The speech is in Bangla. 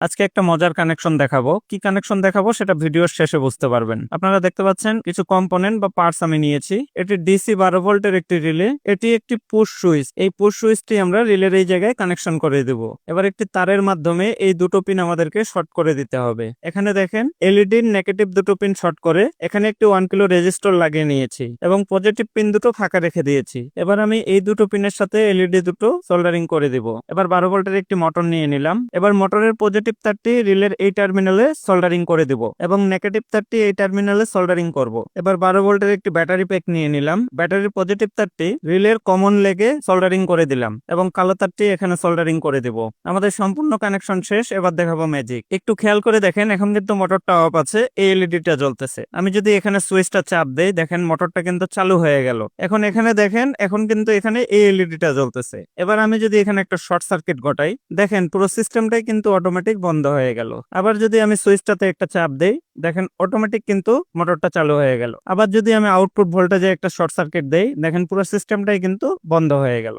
আজকে একটা মজার কানেকশন দেখাবো। কি কানেকশন দেখাবো সেটা ভিডিওর শেষে বুঝতে পারবেন। আপনারা দেখতে পাচ্ছেন কিছু কম্পোনেন্ট বা পার্টস আমি নিয়েছি। এটি ডিসি 12 ভোল্টের একটি রিলে, এটি একটি পুশ সুইচ। এই পুশ সুইচটি আমরা রিলের এই জায়গায় কানেকশন করে দেব। এবার একটি তারের মাধ্যমে এই দুটো পিন আমাদেরকে শর্ট করে দিতে হবে। এখানে দেখেন এলইডির নেগেটিভ দুটো পিন শর্ট করে এখানে একটি 1 কিলো রেজিস্টর লাগিয়ে নিয়েছি এবং পজিটিভ পিন দুটো ফাঁকা রেখে দিয়েছি। এবার আমি এই দুটো পিনের সাথে এলইডি দুটো সোল্ডারিং করে দিব। এবার 12 ভোল্টের একটি মোটর নিয়ে নিলাম। এবার মোটরের পজিটিভ তারটি রিলের এই টার্মিনালে সোল্ডারিং করে দিব এবং নেগেটিভ তারটি এই টার্মিনালে সোল্ডারিং করব। এবার 12 ভোল্টের একটি ব্যাটারি প্যাক নিয়ে নিলাম। ব্যাটারির পজিটিভ তারটি রিলের কমন লেগে সোল্ডারিং করে দিলাম এবং কালো তারটি এখানে সোল্ডারিং করে দিব। আমাদের সম্পূর্ণ কানেকশন শেষ। এবার দেখাবো ম্যাজিক। একটু খেয়াল করে দেখেন, এখন কিন্তু মোটরটা অফ আছে, এই এলইডিটা জ্বলতেছে। আমি যদি এখানে সুইচটা চাপ দেই, দেখেন মোটরটা কিন্তু চালু হয়ে গেল। এখন এখানে দেখেন, এখন কিন্তু এখানে এই এলইডিটা জ্বলতেছে। এবার আমি যদি এখানে একটা শর্ট সার্কিট ঘটাই, দেখেন পুরো সিস্টেমটাই কিন্তু অটোমেটিক বন্ধ হয়ে গেল। আবার যদি আমি সুইচটাতে একটা চাপ দেই, দেখেন অটোমেটিক কিন্তু মোটরটা চালু হয়ে গেল। আবার যদি আমি আউটপুট ভোল্টেজে একটা শর্ট সার্কিট দেই, দেখেন পুরো সিস্টেমটাই কিন্তু বন্ধ হয়ে গেল।